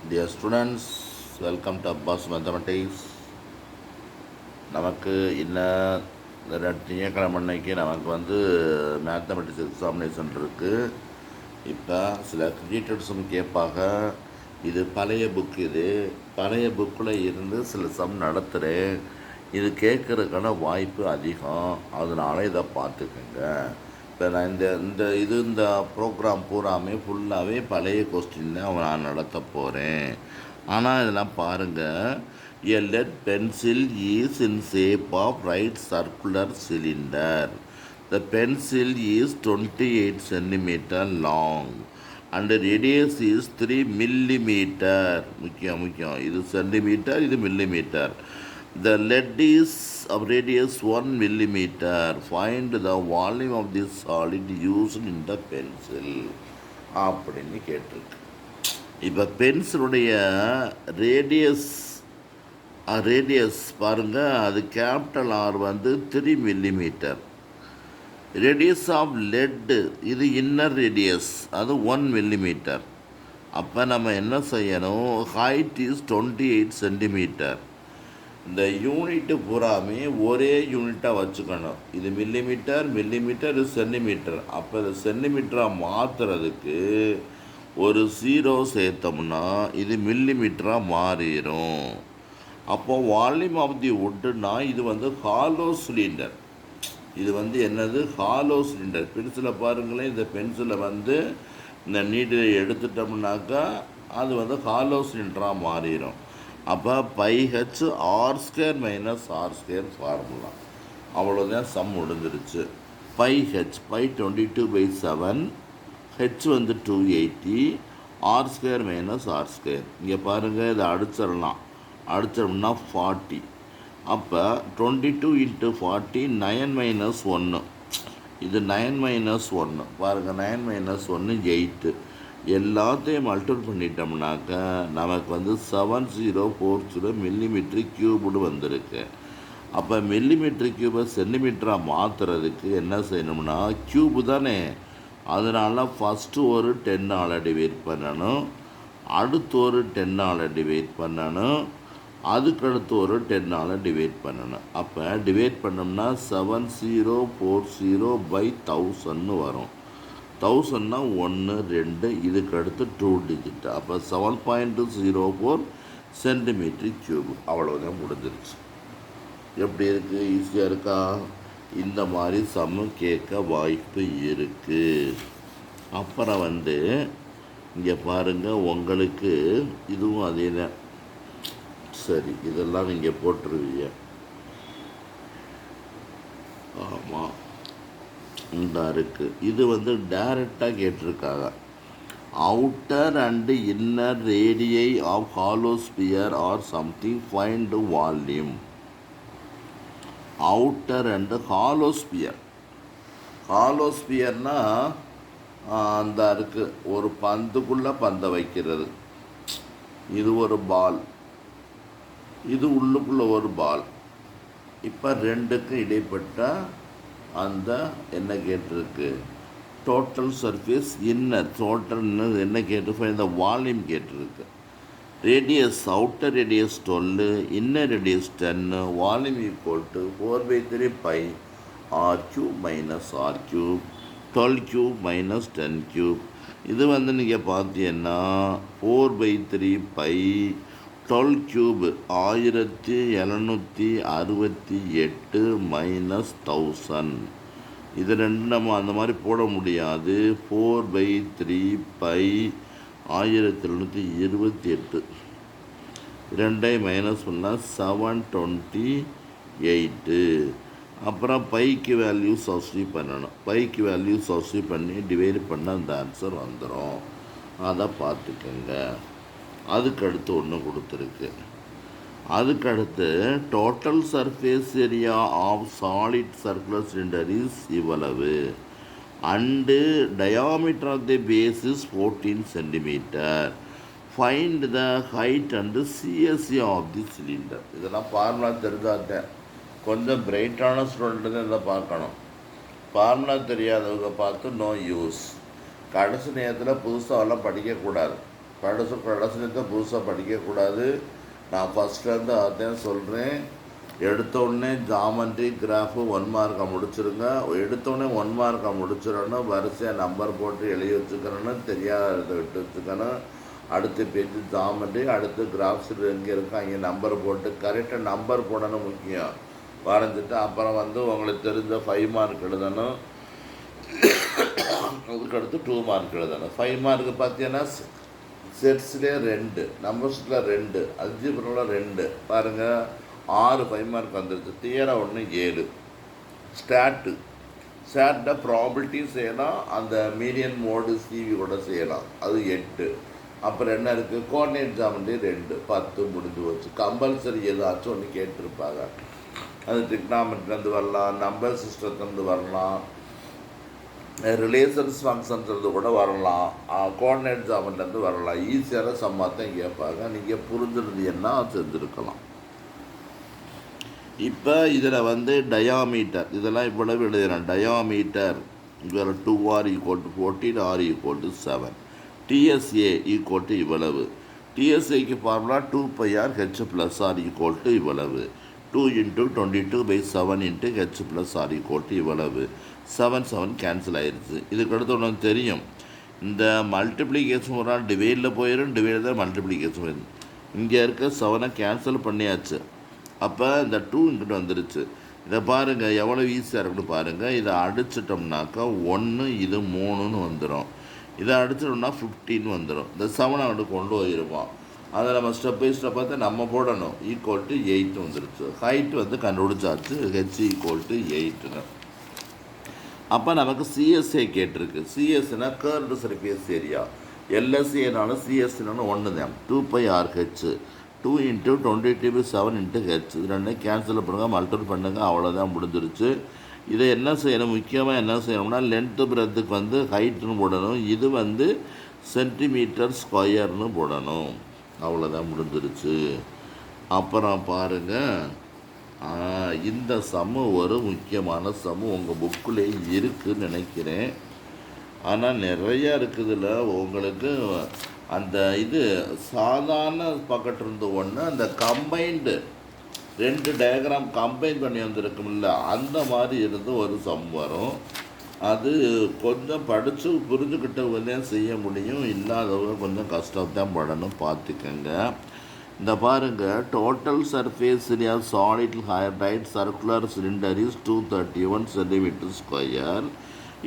Dear students, welcome to Abbas Mathematics. நமக்கு இன்னும் திங்கக்கிழமை அன்னைக்கு நமக்கு மேத்தமெட்டிக்ஸ் எக்ஸாமினேஷன் இருக்குது. இப்போ சில கிரியேட்டர்ஸும் கேட்பாங்க, இது பழைய புக், இது பழைய புக்கில் இருந்து சில சம் நடத்துகிறேன், இது கேட்குறதுக்கான வாய்ப்பு அதிகம், அதனால இதை பார்த்துக்கோங்க. இப்போ நான் இந்த ப்ரோக்ராம் பூராமே ஃபுல்லாகவே பழைய கொஸ்டின் தான் நான் நடத்த போகிறேன். ஆனால் இதெல்லாம் பாருங்கள். A lead pencil is in shape of right circular cylinder. The pencil is 28 cm long and the radius is 3 millimeter. முக்கியம் இது சென்டிமீட்டர், இது millimetre. The lead is of radius 1 millimeter. Find the volume of this solid used in the pencil. அப்படின்னு கேட்டிருக்கு. இப்போ பென்சிலுடைய radius பாருங்கள், அது capital R 3 millimetre. Radius of lead இது inner radius, அது 1 மில்லிமீட்டர். அப்போ நம்ம என்ன செய்யணும், ஹைட் இஸ் 28 சென்டிமீட்டர். இந்த யூனிட்டு பூராமே ஒரே யூனிட்டாக வச்சுக்கணும். இது மில்லிமீட்டர், இது சென்டிமீட்டர். அப்போ இது சென்டிமீட்டராக மாற்றுறதுக்கு ஒரு 0 சேர்த்தோம்னா இது மில்லிமீட்டராக மாறிடும். அப்போது வால்யூம் ஆஃப் தி வுட்டுனா இது ஹாலோ சிலிண்டர். இது என்னது, ஹாலோ சிலிண்டர். பென்சிலை பாருங்களேன், இந்த பென்சிலை இந்த நீடில் எடுத்துட்டோம்னாக்கா அது ஹாலோ சிலிண்டராக மாறிடும். அப்போ πh r² - r² ஃபார்முலா. அவ்வளோதான் சம் முடிஞ்சிருச்சு. πh 22/7, h 280, r² - r². இங்கே பாருங்கள், இதை அடிச்சிடம்னா 40. அப்போ 22 × 40 9 - 1. இது 9 - 1 பாருங்கள், 9 - 1 8. எல்லாத்தையும் மல்டிபிள் பண்ணிட்டோம்னாக்கா நமக்கு 7040 மில்லிமீட்டர் க்யூப்டு வந்திருக்கு. அப்போ மில்லிமீட்டர் க்யூபை சென்டிமீட்டராக மாற்றுறதுக்கு என்ன செய்யணும்னா, க்யூபு தானே, அதனால் ஃபஸ்ட்டு ஒரு 10 டிவைட் பண்ணணும், அடுத்து ஒரு 10 டிவைட் பண்ணணும், அதுக்கடுத்து ஒரு 10 டிவைட் பண்ணணும். அப்போ டிவைட் பண்ணோம்னா 7040/1000 வரும். 1000னா 1 2, இதுக்கு அடுத்து 2 டிஜிட். அப்போ 7.04 சென்டிமீட்டர் க்யூப். அவ்வளோதான் முடிஞ்சிருச்சு. எப்படி இருக்குது, ஈஸியாக இருக்கா? இந்த மாதிரி சம்மு கேட்க வாய்ப்பு இருக்குது. அப்புறம் இங்கே பாருங்கள், உங்களுக்கு இதுவும் அதே தான். சரி, இதெல்லாம் நீங்கள் போட்டுருவீங்க. ஆமாம், இந்த இருக்குது. இது டைரெக்டாக கேட்டிருக்காங்க. Outer and inner radii of hollow sphere are something, find volume. Outer and hollow ஸ்பியர்னால் அந்த இருக்குது, ஒரு பந்துக்குள்ளே பந்தை வைக்கிறது. இது ஒரு பால், இது உள்ளுக்குள்ளே ஒரு பால். இப்போ ரெண்டுக்கும் இடைப்பட்ட அந்த என்ன கேட்டிருக்கு, டோட்டல் சர்ஃபேஸ் இன்னர். டோட்டல் என்ன கேட்டிருப்போம், இந்த வால்யூம் கேட்டிருக்கு. Radius, outer radius 12, inner radius 10, volume = 4/3 π r³ - r³, 12³ - 10³. இது நீங்கள் பார்த்தீங்கன்னா 4/3 π 12³ 1768 - 1000. இது ரெண்டு நம்ம அந்த மாதிரி போட முடியாது. 4/3 π 1728, ரெண்டையும் மைனஸ் பண்ணால் 728. அப்புறம் பைக்கு வேல்யூ சப்ஸ்டியூட் பண்ணணும். பைக்கு வேல்யூ சப்ஸ்டியூட் பண்ணி டிவைட் பண்ண அந்த ஆன்சர் வந்துடும். அதை பார்த்துக்கோங்க. அதுக்கடுத்து ஒன்று கொடுத்துருக்கு. அதுக்கடுத்து total surface area of solid circular cylinder is இவ்வளவு and diameter of the base is 14 centimetre. Find the height and CSC of the cylinder. இதெல்லாம் ஃபார்முலா தெரிஞ்சாட்டேன். கொஞ்சம் பிரைட்டான ஸ்டூடெண்ட்டு தான் இதை பார்க்கணும். ஃபார்முலா தெரியாதவங்க பார்த்து நோ யூஸ். கடைசி நேரத்தில் புதுசாகலாம் படிக்கக்கூடாது. கடைசிலேருந்து புதுசாக படிக்கக்கூடாது. நான் ஃபஸ்ட்லேருந்து அதான் சொல்கிறேன். எடுத்தோடனே ஜாமெண்ட்ரி கிராஃபு 1 மார்க்கை முடிச்சிருங்க. எடுத்தோடனே 1 மார்க்கை முடிச்சிடணும். வரிசையாக நம்பர் போட்டு எழுதி வச்சுக்கணும். தெரியாத விட்டு வச்சுக்கணும். அடுத்த பேஜ் ஜாமெண்ட்ரி, அடுத்து கிராஃப்ஸ் எங்கே இருக்கோ அங்கே நம்பர் போட்டு கரெக்டாக நம்பர் போடணும் முக்கியம். வரைஞ்சிட்டு அப்புறம் உங்களுக்கு தெரிஞ்ச 5 மார்க் எழுதணும். அதுக்கடுத்து 2 மார்க் எழுதணும். 5 மார்க்கு பார்த்தீங்கன்னா செட்ஸ்லேயே 2, நம்பர்ஸில் 2, அல்ஜிப்ராவில் 2. பாருங்கள் 6 5 மார்க் வந்துடுச்சு. தியரா 1 7. ஸ்டாட்டில் ப்ராபிலிட்டி செய்யலாம். அந்த மீடியன் மோடு சிவி கூட செய்யலாம். அது 8. அப்புறம் என்ன இருக்குது, கோஆர்டினேட் ஜாமெண்ட்ரி 2, 10 முடிஞ்சு வச்சு. கம்பல்சரி ஏதாச்சும் ஒன்று கேட்டிருப்பாங்க. அது ட்ரிக்னாமெட்ரிலேருந்து வரலாம், நம்பர் சிஸ்டத்துலேருந்து வரலாம், ரிலேஷன்ஸ் ஃபங்க்ஷன்ஸ்லேருந்து கூட வரலாம், கோஆர்டினேட் ஜாமெண்ட்லேருந்து வரலாம். ஈஸியான சம்மாத்தான் கேட்பாங்க. நீங்கள் புரிஞ்சிருந்தீங்கன்னா செஞ்சுருக்கலாம். இப்போ இதில் டயாமீட்டர் இதெல்லாம் இவ்வளவு எழுதுகிறேன். டயாமீட்டர் இதில் 2r = 14, r = 7. TSA = இவ்வளவு. TSAக்கு ஃபார்முலா 2πr h + r = இவ்வளவு. 2 × 22/7 × h + r = இவ்வளவு. 7 7 கேன்சல் ஆயிடுச்சு. இதுக்கடுத்து ஒன்று தெரியும், இந்த மல்டிப்ளிகேஷன் ஒரு நாள் டிவைடில் போயிடும், டிவைடில் தான் மல்டிப்ளிகேஷன் போயிடும். இங்கே இருக்க 7 கேன்சல் பண்ணியாச்சு. அப்போ இந்த 2 இங்கிட்ட வந்துருச்சு. இதை பாருங்கள் எவ்வளோ ஈஸியாக இருக்குன்னு பாருங்கள். இதை அடிச்சிட்டோம்னாக்கா 1, இது 3ன்னு வந்துடும். இதை அடிச்சிட்டோம்னா 15 வந்துடும். இந்த 7 அங்கிட்டு கொண்டு போயிருவோம். அதை நம்ம ஸ்டெப் பை ஸ்டெப் பார்த்து நம்ம போடணும். = 8 வந்துருச்சு. ஹைட் கண்டுபிடிச்சாச்சு. h = 8ங்க. அப்போ நமக்கு சிஎஸ்ஏ கேட்டிருக்கு. சிஎஸ்னா கர்வ்டு சர்ஃபேஸ் ஏரியா. எல்எஸ்ஏனாலும் சிஎஸ்னாலும் ஒன்று தான். 2πrh 2 × 22/7 × h. இது ரெண்டும் கேன்சல் பண்ணுங்கள், மல்டிபிள் பண்ணுங்கள், அவ்வளோதான் முடிஞ்சிருச்சு. இதை என்ன செய்யணும், முக்கியமாக என்ன செய்யணும்னா லென்த்து பிரெத்துக்கு ஹைட்டுன்னு போடணும். இது சென்டிமீட்டர் ஸ்கொயர்னு போடணும். அவ்வளோதான் முடிஞ்சிருச்சு. அப்புறம் பாருங்கள், இந்த சம்மு ஒரு முக்கியமான சம்மு உங்கள் புக்கில் இருக்குதுன்னு நினைக்கிறேன். ஆனால் நிறையா இருக்குதுல்ல. உங்களுக்கு அந்த இது சாதாரண பக்கத்திலிருந்து ஒன்று, அந்த கம்பைன்டு 2 டயக்ராம் கம்பைன் பண்ணி வந்துருக்கும்ல, அந்த மாதிரி இருந்து ஒரு சம் வரும். அது கொஞ்சம் படித்து புரிஞ்சுக்கிட்டவங்க செய்ய முடியும். இல்லாதவங்க கொஞ்சம் கஷ்டத்தான் படணும், பார்த்துக்கங்க. இந்த பாருங்கள், total surface area solid hydride circular cylinder is 231 cm².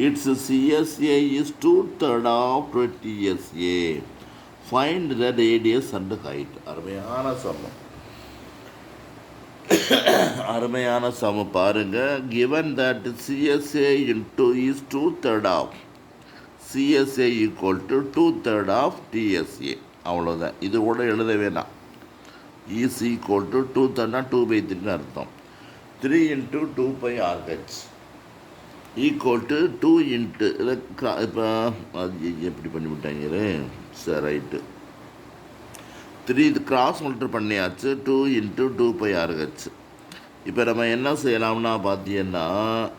Its CSA is 2/3 of 20SA. Find the radius and height. அருமையான சம பாருங்கள். given that CSA is 2/3 of CSA = 2/3 of TSA. அவ்வளோதான். இது கூட எழுத வேணாம். EC = 2/3 2/3 அர்த்தம். 3 × 2πrh = 2 இதை இப்போ அது எப்படி பண்ணிவிட்டாங்களே. சரி, ரைட்டு. 3 இது கிராஸ் மல்டிபிள் பண்ணியாச்சு. 2 × 2πrh. இப்போ நம்ம என்ன செய்யலாம்னா பார்த்தீங்கன்னா,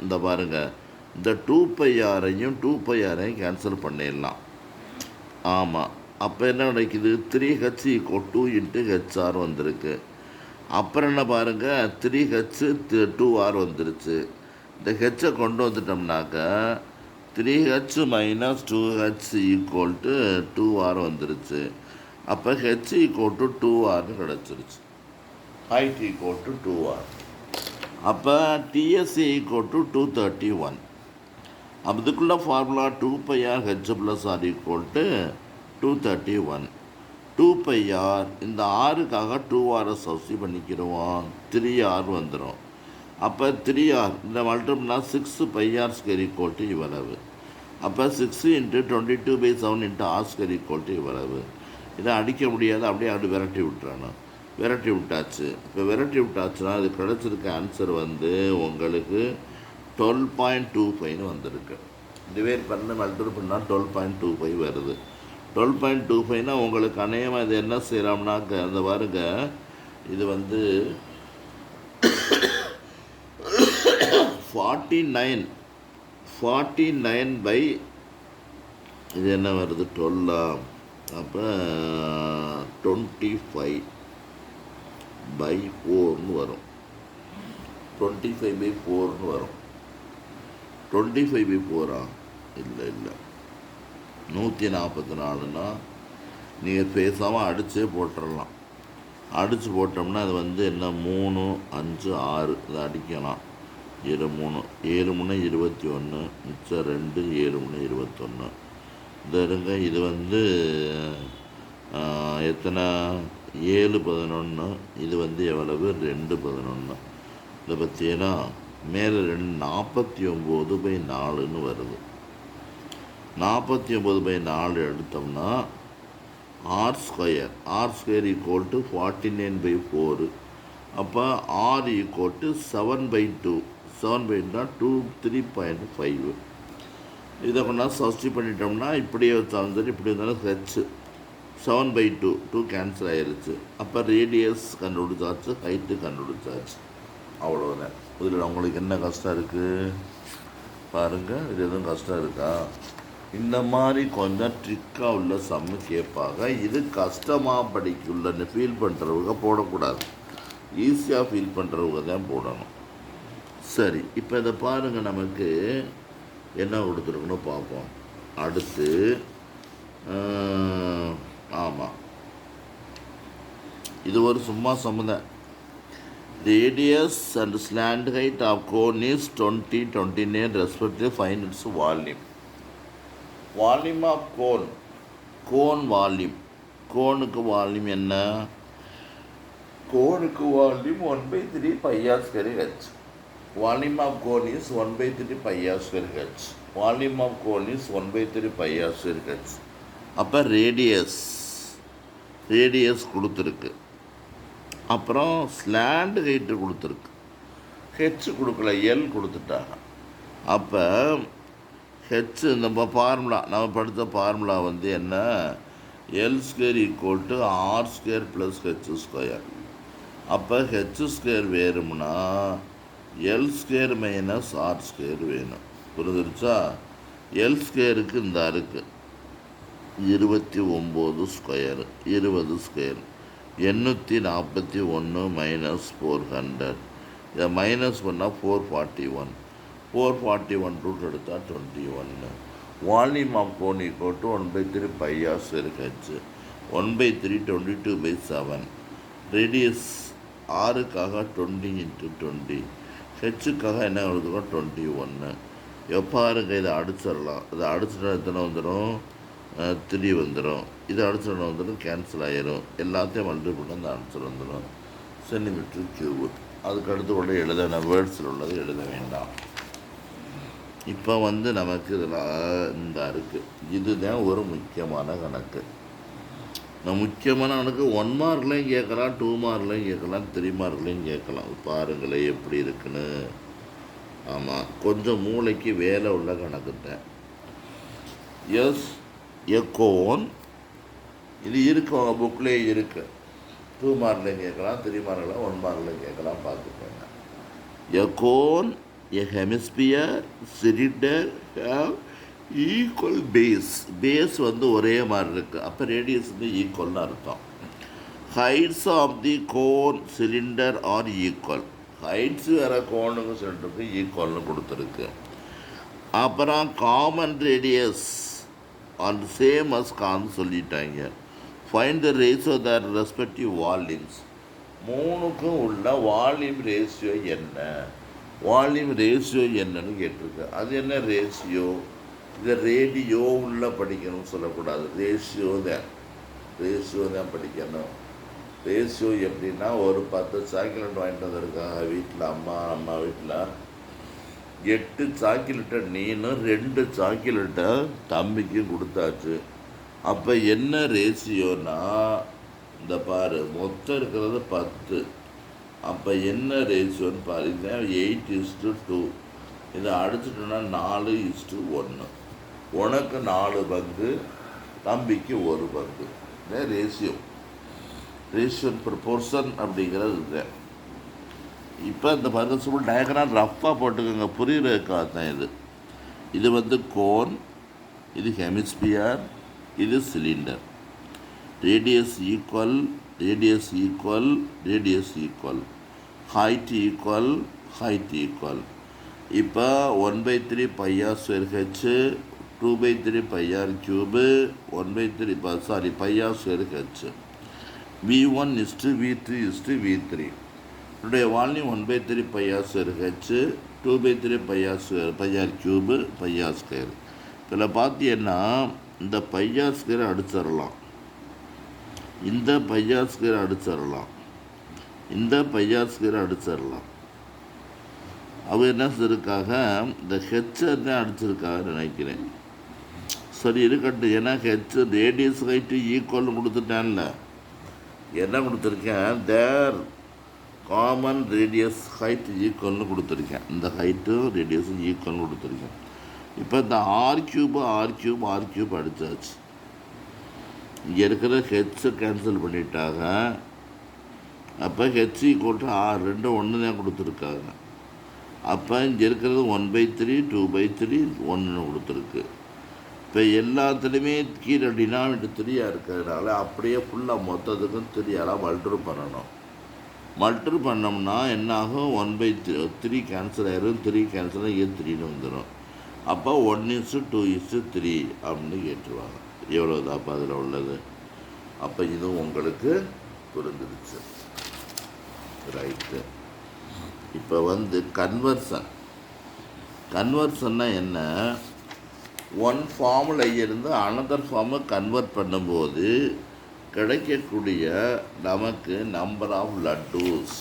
இந்த பாருங்கள், இந்த 2πrஐயும் 2πrஐயும் கேன்சல் பண்ணிடலாம். ஆமாம். அப்போ என்ன கிடைக்குது, 3h = 2 × HR வந்திருக்கு. அப்புறம் என்ன பாருங்கள், 3h 2r வந்துருச்சு. இந்த ஹெச்சை கொண்டு வந்துட்டோம்னாக்கா 3h - 2h = 2r வந்துருச்சு. அப்போ h = 2rன்னு கிடச்சிருச்சு. Height = 2r. அப்போ TSA = 231. அதுக்குள்ள formula 2πr h + r = 231. 2πr இந்த ஆறுக்காக 2r சப்ஸ்டிட் பண்ணிக்கிடுவோம். 3r வந்துடும். அப்போ 3r இந்த மல்டிபிள்னா 6πr² இவ்வளவு. அப்போ 6 × 22/7 × r² இவ்வளவு. இதை அடிக்க முடியாது, அப்படியே அப்படி விரட்டி விட்டுறணும். விரட்டி விட்டாச்சு. இப்போ விரட்டி விட்டாச்சுன்னா அது கிடச்சிருக்க ஆன்சர் உங்களுக்கு 12.25ன்னு வந்திருக்கு. டிவைட் பண்ண மல்டிபிள் பண்ணால் 12.25 வருது. 12.25னா உங்களுக்கு அநேகமாக இது என்ன செய்யலாம்னாக்க, அந்த பாருங்க, இது 49 இது என்ன வருது, 12 அப்போ 25/4 வரும். 25/4 வரும். 25/4 இல்லை 144ன்னா நீங்கள் பேசாமல் அடித்தே போட்டுடலாம். அடித்து போட்டோம்னா அது வந்து என்ன 3, 5, 6 இதை அடிக்கலாம். 7 3 21, மிச்சம் 2, 7 3 21. இந்த இருங்க, இது வந்து எத்தனை 7 11, இது வந்து எவ்வளவு 2 11. இதை பற்றினா மேலே 49/4 வருது. 49/4 எடுத்தோம்னா r ஸ்கொயர் ஈக்குவல் டு 49/4. அப்போ r ஈக்குவல் டு 7/2. 7/2 3.5. இதை கொண்டா சப்ஸ்டிட் பண்ணிட்டோம்னா இப்படியே வச்சாலும் சரி இப்படி இருந்தாலும் ஹெச் 7/2 2 கேன்சல் ஆகிருச்சு. அப்போ ரேடியஸ் கண்டுபிடிச்சாச்சு, ஹைட்டு கண்டுபிடிச்சாச்சு. அவ்வளோதான். இதில் உங்களுக்கு என்ன கஷ்டம் இருக்குது பாருங்கள். இது எதுவும் கஷ்டம் இருக்கா? இந்த மாதிரி கொஞ்சம் ட்ரிக்காக உள்ள சம்மு கேட்பாங்க. இது கஷ்டமாக படிக்குள்ளன்னு ஃபீல் பண்ணுறவங்க போடக்கூடாது. ஈஸியாக ஃபீல் பண்ணுறவங்க தான் போடணும். சரி, இப்போ இதை பாருங்கள். நமக்கு என்ன கொடுத்துருக்கணும் பார்ப்போம். அடுத்து ஆமாம், இது ஒரு சும்மா சம்மந்தம். Radius and slant height of cone is 20, 29 respectively. Find its volume. Volume of cone. Cone volume. கோனுக்கு வால்யூம் என்ன? கோனுக்கு volume 1/3 pi r square h. Volume of cone is 1/3 pi r square h. Volume of cone is 1/3 pi r square h. அப்போ radius கொடுத்துருக்கு. அப்புறம் slant height கொடுத்துருக்கு. H கொடுக்கல, L கொடுத்துட்டாங்க. அப்போ ஹெச் நம்ம ஃபார்முலா நம்ம படித்த ஃபார்முலா வந்து என்ன? L² equal to R² + H². அப்போ H² வேணும்னா L² - R² வேணும். புரிஞ்சிருச்சா? L²க்கு இந்த இருக்குது 29 ஸ்கொயரு 20 ஸ்கொயர் 841 - 400. இதை மைனஸ் பண்ணால் 441. 441 ரூட் எடுத்தால் 21. Volume of cone equal to 1/3 pi r square h. 1/3 22/7. Radius ஆறுக்காக 20 × 20. ஹெச்சுக்காக என்ன எழுதுக்கோ 21. எப்பாருங்க இதை அடிச்சிடலாம். இதை அடிச்சிட்டா எத்தனை வந்துடும்? 3 வந்துடும். இதை அடிச்சிட வந்துடும், கேன்சல் ஆகிரும். எல்லாத்தையும் மல்டிபிள் பண்ணி அந்த ஆன்சர் வந்துடும். Centimetre cube. அதுக்கு அடுத்து கூட எழுத வேர்ட்ஸில் உள்ளது எழுத வேண்டாம். இப்போ வந்து நமக்கு இதில் இந்த இருக்குது. இதுதான் ஒரு முக்கியமான கணக்கு. இந்த முக்கியமான கணக்கு 1 மார்க்லையும் கேட்கலாம், 2 மார்க்லையும் கேட்கலாம், 3 மார்க்லையும் கேட்கலாம். பாருங்களேன் எப்படி இருக்குன்னு. ஆமாம், கொஞ்சம் மூளைக்கு வேலை உள்ள கணக்கு தான். எஸ் எக்கோன் இது இருக்கு, அவங்க புக்லேயே இருக்குது. 2 மார்க்லையும் கேட்கலாம், 3 மார்க்லையும் 1 மார்க்லையும் கேட்கலாம். பார்த்துக்கோங்க. எக்கோன் a hemisphere cylinder have equal base வந்து ஒரே மாதிரி இருக்குது. அப்போ ரேடியஸ் வந்து ஈக்குவல்னு அர்த்தம். Heights of the cone cylinder are equal. Heights வேறு கோனுக்கு சிலிண்டருக்கு ஈக்குவல்னு கொடுத்துருக்கு. அப்புறம் common radius on same as கான்னு சொல்லிட்டாங்க. Find the ratio their respective volumes. மூணுக்கும் உள்ள வால்யூம் ரேஷியோ என்ன? வால்யூம் ரேஷியோ என்னன்னு கேட்டிருக்கு. அது என்ன ரேஷியோ? இதை ரேடியோ உள்ள படிக்கணும்னு சொல்லக்கூடாது. ரேஷியோ தான் படிக்கணும். ரேஷியோ எப்படின்னா, ஒரு 10 சாக்லேட் வாங்கிட்டு வந்திருக்காங்க வீட்டில். அம்மா வீட்டில் 8 சாக்லேட்டை நீனும் 2 சாக்லேட்டை தம்பிக்கும் கொடுத்தாச்சு. அப்போ என்ன ரேஷியோனா, இந்த பாரு மொத்தம் இருக்கிறது 10. அப்போ என்ன ரேஷியோன்னு பாருங்க, 8:2. இதை அடிச்சிட்டோன்னா 4:1. உனக்கு 4 பங்கு, தம்பிக்கு 1 பங்கு. இதான் ரேஷியோ. ப்ரொபோர்ஷன் அப்படிங்கிறது இதுதான். இப்போ இந்த பாருங்க, சும்மா டயக்ராம் ரஃப்பாக போட்டுக்கோங்க, புரியுறதுக்காக தான் இது. இது வந்து கோன், இது ஹெமிஸ்பியர், இது cylinder. radius equal, radius equal, radius equal, height equal, height equal. இப்போ 1/3 pi r square h 2/3 pi r cube 1/3 sorry pi r square h v1 is to v2 is to v3. இதனுடைய volume 1/3 pi r square h 2/3 pi r square pi r cube pi r square. இதில் பார்த்தீங்கன்னா இந்த pi r square அடிச்சிடலாம், இந்த pi r square அடிச்சிடலாம், இந்த pi r square அடிச்சிடலாம். அவங்க என்ன செஞ்சிருக்காக இந்த ஹெச்சை தான் அடிச்சிருக்காங்க நினைக்கிறேன். சரி இருக்கட்டும், ஏன்னா ஹெச் ரேடியஸ் ஹைட்டு ஈக்குவல்னு கொடுத்துட்டான்ல, என்ன கொடுத்துருக்கேன் தேர் காமன் ரேடியஸ் ஹைட் ஈக்குவல்னு கொடுத்துருக்கேன். இந்த ஹைட்டும் ரேடியஸும் ஈக்குவல்னு கொடுத்துருக்கேன். இப்போ இந்த ஆர் கியூப் அடித்தாச்சு. இங்கே இருக்கிற ஹெச்சை கேன்சல் பண்ணிட்டாங்க. அப்போ ஹெச் ஈக்குவல் டு ஆர் ரெண்டும் ஒன்று தான் கொடுத்துருக்காங்க. அப்போ இங்கே இருக்கிறது 1/3 2/3 1 கொடுத்துருக்கு. இப்போ எல்லாத்துலேயுமே கீழே டினாமினேட்டர் 3 இருக்கிறதுனால அப்படியே ஃபுல்லாக மொத்தத்துக்கும் 3 மல்ட்ரு பண்ணணும். மல்ட்ரு பண்ணோம்னா என்னாகும் 1/3 கேன்சல் ஆயிரும், 3 கேன்சல் ஆகி 3ன்னு வந்துடும். அப்போ 1:2:3 அப்படின்னு கேட்டுருவாங்க. எவ்வளோதான் அப்போ அதில் உள்ளது? அப்போ இதுவும் உங்களுக்கு புரிஞ்சிருச்சு, ரைட்டு. இப்போ கன்வர்சன்னா என்ன? ஒன் ஃபார்மில் இருந்து அனதர் ஃபார்மை கன்வெர்ட் பண்ணும்போது கிடைக்கக்கூடிய நமக்கு number of laddoos,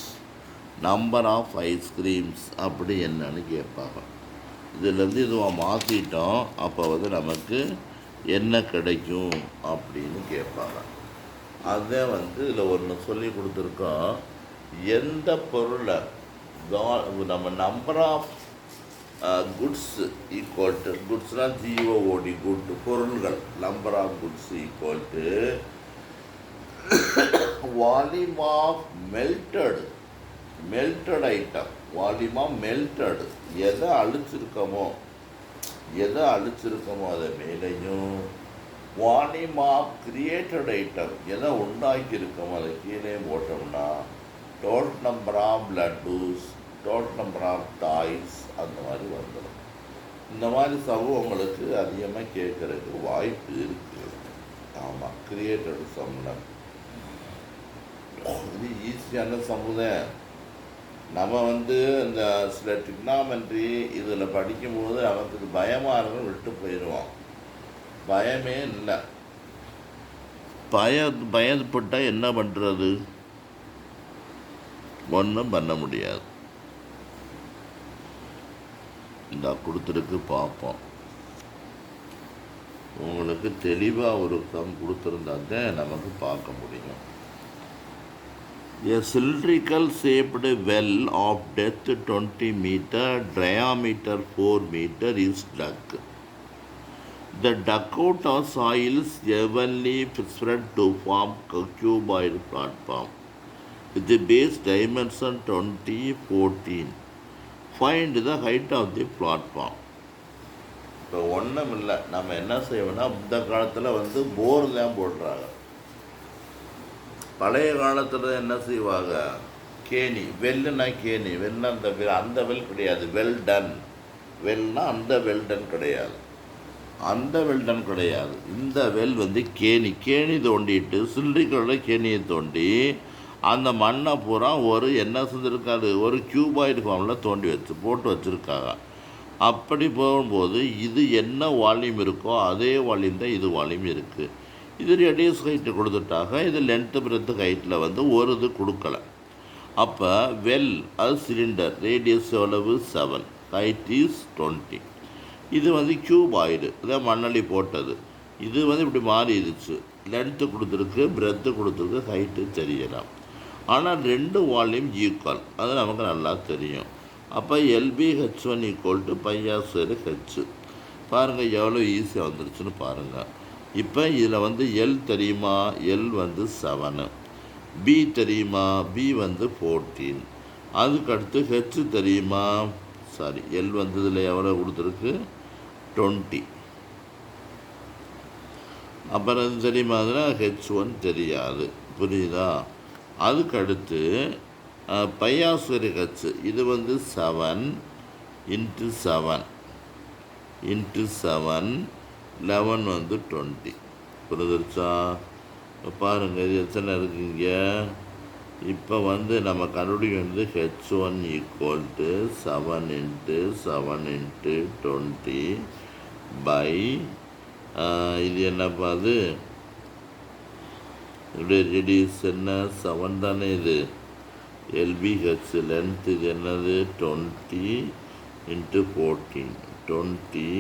number of ice creams அப்படி என்னன்னு கேட்பாங்க. இதிலேருந்து இதுவாக மாற்றிட்டோம், அப்போ நமக்கு என்ன கிடைக்கும் அப்படின்னு கேட்பாங்க. அதை இதில் ஒன்று சொல்லி கொடுத்துருக்கோம். எந்த பொருளை நம்ம number of goods equal to, குட்ஸ்னால் GOOD குட் பொருள்கள், number of goods equal to volume of melted item, volume of melted, எதை அழிச்சிருக்கோமோ அதை மேலேயும், வால்யூம் ஆஃப் கிரியேட்டட் ஐட்டம், எதை உண்டாக்கியிருக்கோமோ அதை கீழே போட்டோம்னா total number of laddoos, total number of toys அந்த மாதிரி வந்துடும். இந்த மாதிரி சம்பவங்களுக்கு அதிகமாக கேட்குறதுக்கு வாய்ப்பு இருக்குது. ஆமாம், கிரியேட்டட் சம்மில் இது ஈஸியான சமுதாயம். நம்ம இந்த சில டிக்னாமெண்ட்ரி இதில் படிக்கும்போது நமக்கு பயமாக இருக்கும், விட்டு போயிடுவோம். பயமே இல்லை. பயப்பட்டால் என்ன பண்ணுறது? ஒன்றும் பண்ண முடியாது. இந்த கொடுத்துருக்கு பார்ப்போம். உங்களுக்கு தெளிவாக ஒரு சம் கொடுத்துருந்தா தான் நமக்கு பார்க்க முடியும். A cylindrical shaped well of depth 20 meter, diameter 4 meter is dug. The dugout of soils evenly spread to form a cuboid platform with the base dimension 20, 14. Find the height of the platform. இப்போ ஒன்றும் இல்லை, நம்ம என்ன செய்வோம்னா இந்த காலத்தில் போர் தான் போடுறாங்க. பழைய காலத்தில் என்ன செய்வாங்க? கேணி, வெல்லுனா கேணி, வெல்னா அந்த வெல் கிடையாது, வெல்டன். வெல்னா அந்த வெல்டன் கிடையாது, அந்த வெல்டன் கிடையாது. இந்த வெல் கேணி தோண்டிட்டு சிலிண்டரிக்கோட கேணியை தோண்டி அந்த மண்ணை பூரா என்ன செஞ்சுருக்காது, ஒரு கியூபாய்டு ஃபார்மில் தோண்டி போட்டு வச்சுருக்காங்க. அப்படி போகும்போது இது என்ன வால்யூம் இருக்கோ அதே வால்யூம் தான் இது வால்யூம் இருக்குது. இது ரேடியஸ் ஹைட்டு கொடுத்துட்டாங்க, இது லென்த்து பிரெத்து ஹைட்டில் ஒரு இது கொடுக்கல. அப்போ வெல் அது சிலிண்டர், ரேடியஸ் எவ்வளவு 7, ஹைட் இஸ் 20. இது கியூபாய்டு, இதான் மண்ணலி போட்டது. இது இப்படி மாறிடுச்சு, லென்த்து கொடுத்துருக்கு, பிரெத்து கொடுத்துருக்கு, ஹைட்டு தெரியலாம். ஆனால் ரெண்டு வால்யூம் ஈக்குவல், அது நமக்கு நல்லா தெரியும். அப்போ LBH1 ஈக்குவல் டு πr²h. பாருங்கள் எவ்வளோ ஈஸியாக வந்துருச்சுன்னு பாருங்கள். இப்போ இதில் எல் தெரியுமா? எல் 7. பி தெரியுமா? பி 14. அதுக்கடுத்து ஹெச் தெரியுமா? சாரி, எல் இதில் எவ்வளோ கொடுத்துருக்கு? 20. அப்புறம் அது தெரியுமாதுன்னா H1 தெரியாது. புரியுதா? அதுக்கு அடுத்து பையாஸ்கரி ஹச் இது வந்து 7 இன்ட்டு 7 இன்ட்டு 7 11 வந்து 20. புரிஞ்சிருச்சா? பாருங்கள் இது எத்தனை இருக்குங்க. இப்போ வந்து நம்ம கண்டுபிடிக்க வந்து H1 equal to 7 into 7 into 20 by இது என்னப்பா அது இப்படி ரெடியூஸ் என்ன 7 தானே இது. LBH லென்த் இது என்னது 20 இன்ட்டு 14 20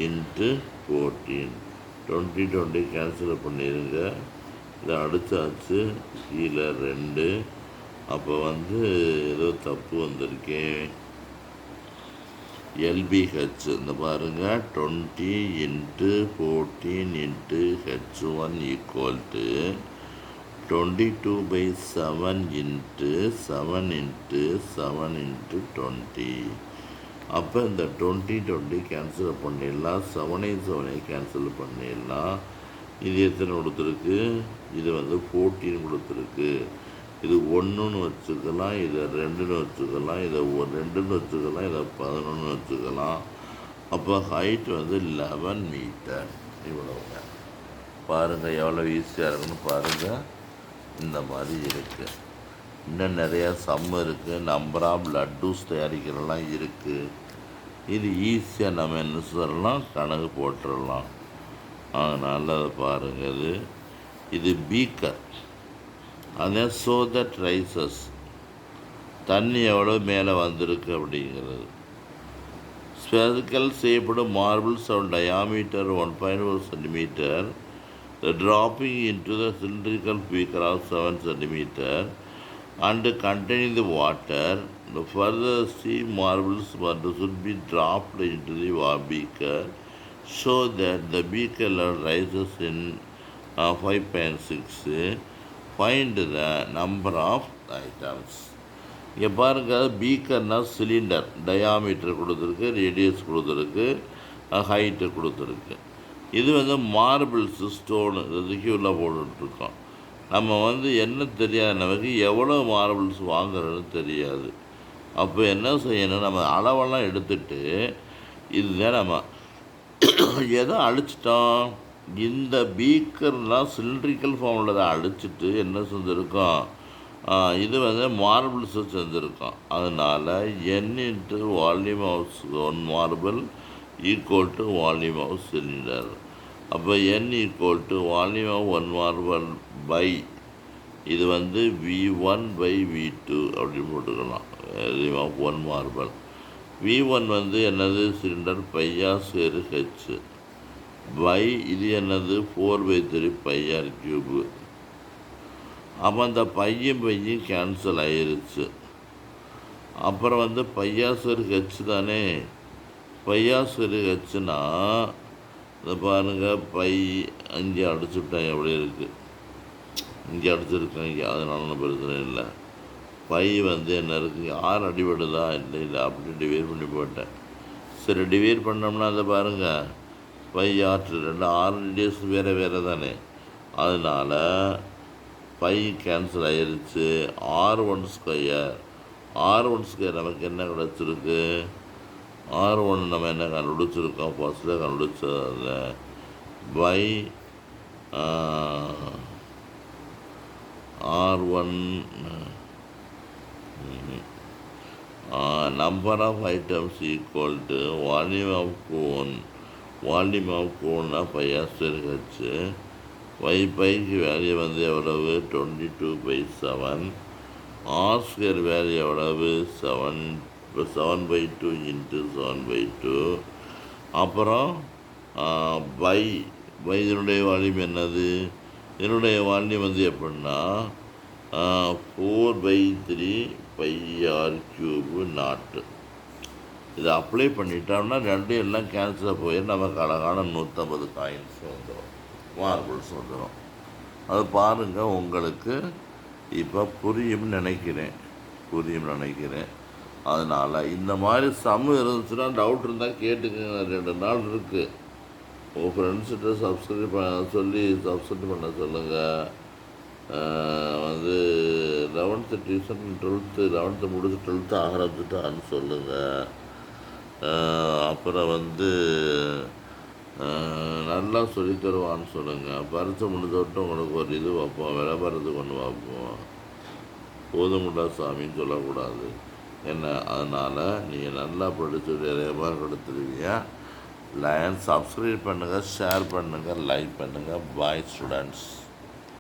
இன்ட்டு 14 20 கேன்சல் பண்ணிடுங்க. இதை அடித்தாச்சு கீழே 2. அப்போ வந்து ஏதோ தப்பு வந்திருக்கேன். LBH இந்த பாருங்கள் 20 into 14 into H1 equal to 22/7 into 7 into 7 into 20. அப்போ இந்த 20 கேன்சல் பண்ணிடலாம். 7 கேன்சல் பண்ணிடலாம். இது எத்தனை கொடுத்துருக்கு. இது வந்து 14 கொடுத்துருக்கு. இது 1ன்னு வச்சுக்கலாம், இதை 2ன்னு வச்சுக்கலாம், இதை 2ன்னு வச்சுக்கலாம், இதை 11ன்னு வச்சுக்கலாம். அப்போ ஹைட் வந்து 11 மீட்டர். இவ்வளோங்க. பாருங்கள் எவ்வளோ ஈஸியாக இருக்குன்னு பாருங்கள். இந்த மாதிரி இருக்குது. இன்னும் நிறையா சம் இருக்குது. நம்பர் ஆஃப் லட்டூஸ் தயாரிக்கிறலாம் இருக்குது. இது ஈஸியாக நம்ம என்ன சொல்லலாம் கணக்கு போட்டுடலாம். அதனால் அதை பாருங்கள். இது பீக்கர். அதான் ஸோ தட் ரைசஸ் தண்ணி எவ்வளோ மேலே வந்திருக்கு அப்படிங்கிறது. ஸ்பெரிக்கல் செய்யப்படும் marbles of diameter 1.4 centimeter dropping into the cylindrical beaker of 7 centimeter and containing the water. The further sea marbles should be dropped into the beaker so that the beaker level rises in 5.6. Find the number of items. இங்கே பாருங்கள் பீக்கர்னால் cylinder diameter கொடுத்துருக்கு, radius கொடுத்துருக்கு, height கொடுத்துருக்கு. இது வந்து marbles stone இதுக்கு உள்ளே போட்டுட்ருக்கோம். நம்ம வந்து என்ன தெரியாது, நமக்கு எவ்வளோ மார்பிள்ஸ் வாங்குறதுன்னு தெரியாது. அப்போ என்ன செய்யணும், நம்ம அளவெல்லாம் எடுத்துட்டு இதுதான் நம்ம எதை அழிச்சிட்டோம். இந்த பீக்கர்லாம் சிலிண்ட்ரிக்கல் ஃபார்மில் தான் அழிச்சிட்டு என்ன செஞ்சுருக்கோம், இது வந்து மார்பிள்ஸை செஞ்சுருக்கோம். அதனால் n into volume of 1 marble equal to volume of cylinder. அப்போ n equal to volume of 1 marble by இது வந்து V1/V2 அப்படின்னு போட்டுக்கலாம். Volume of 1 marble. V1 வந்து என்னது சிலிண்டர் πr²h பை இது என்னது 4/3 πr³. அப்போ அந்த பையும் கேன்சல் ஆயிருச்சு. அப்புறம் வந்து πr²h தானே. πr²hனா இதை பாருங்கள் பை அங்கே அடிச்சுவிட்டாங்க. எப்படி இருக்குது இங்கே அடிச்சிருக்காங்க. அதனால ஒன்றும் பிரச்சனை இல்லை. பை வந்து என்ன இருக்குது 6 அடிபடுதா இல்லை அப்படி டிவைட் பண்ணி போட்டேன். சரி டிவைட் பண்ணோம்னா அதை பாருங்கள் பை ஆற்று 6 டேஸ் வேறு தானே. அதனால் பை கேன்சல் ஆகிருச்சு. R1² நமக்கு என்ன கிடச்சிருக்கு. R1 நம்ம என்ன கண்டுபிடிச்சிருக்கோம், ஃபஸ்ட்டில் கண்டுபிடிச்சது by R1 number of items equal to volume of cone. Volume of கோன்னா πr²h. பைக்கு வேல்யூ வந்து எவ்வளவு 22/7. R² வேல்யூ எவ்வளவு 7/2 இன்ட்டு 7/2. அப்புறம் இதனுடைய வால்யூம் என்னது, இதனுடைய வால்யூம் வந்து எப்படின்னா 4/3 πr³ நாட்டு. இதை அப்ளை பண்ணிட்டோம்னா ரெண்டும் எல்லாம் கேன்சல் போயிடும். நமக்கு அழகான 150 காயின்ஸ் வந்துடும், மார்பிள்ஸ் வந்துடும். அது பாருங்கள் உங்களுக்கு இப்போ புரியும்னு நினைக்கிறேன். அதனால் இந்த மாதிரி சம் இருந்துச்சுன்னா டவுட் இருந்தால் கேட்டுக்கங்க. 2 நாள் இருக்குது. உங்கள் ஃப்ரெண்ட்ஸ்கிட்ட சப்ஸ்கிரைப் சொல்லி சப்ஸ்கிரைப் பண்ண சொல்லுங்கள். வந்து 11th டியூஷன் 11th முடிச்சு 12th ஆரம்பிச்சுட்டான்னு சொல்லுங்கள். அப்புறம் வந்து நல்லா சொல்லி தருவான்னு சொல்லுங்கள். பரிசு முடிஞ்சோட்டும் உங்களுக்கு ஒரு இது வைப்போம், விளம்பரத்துக்கு ஒன்று வைப்போம். போதுமுண்டா சாமின்னு சொல்லக்கூடாது என்ன. அதனால் நீங்கள் நல்லா படித்து நிறைய மார்க் எடுத்துருவீங்க. சப்ஸ்கிரைப் பண்ணுங்கள், ஷேர் பண்ணுங்கள், லைக் பண்ணுங்கள். பாய் ஸ்டூடெண்ட்ஸ்.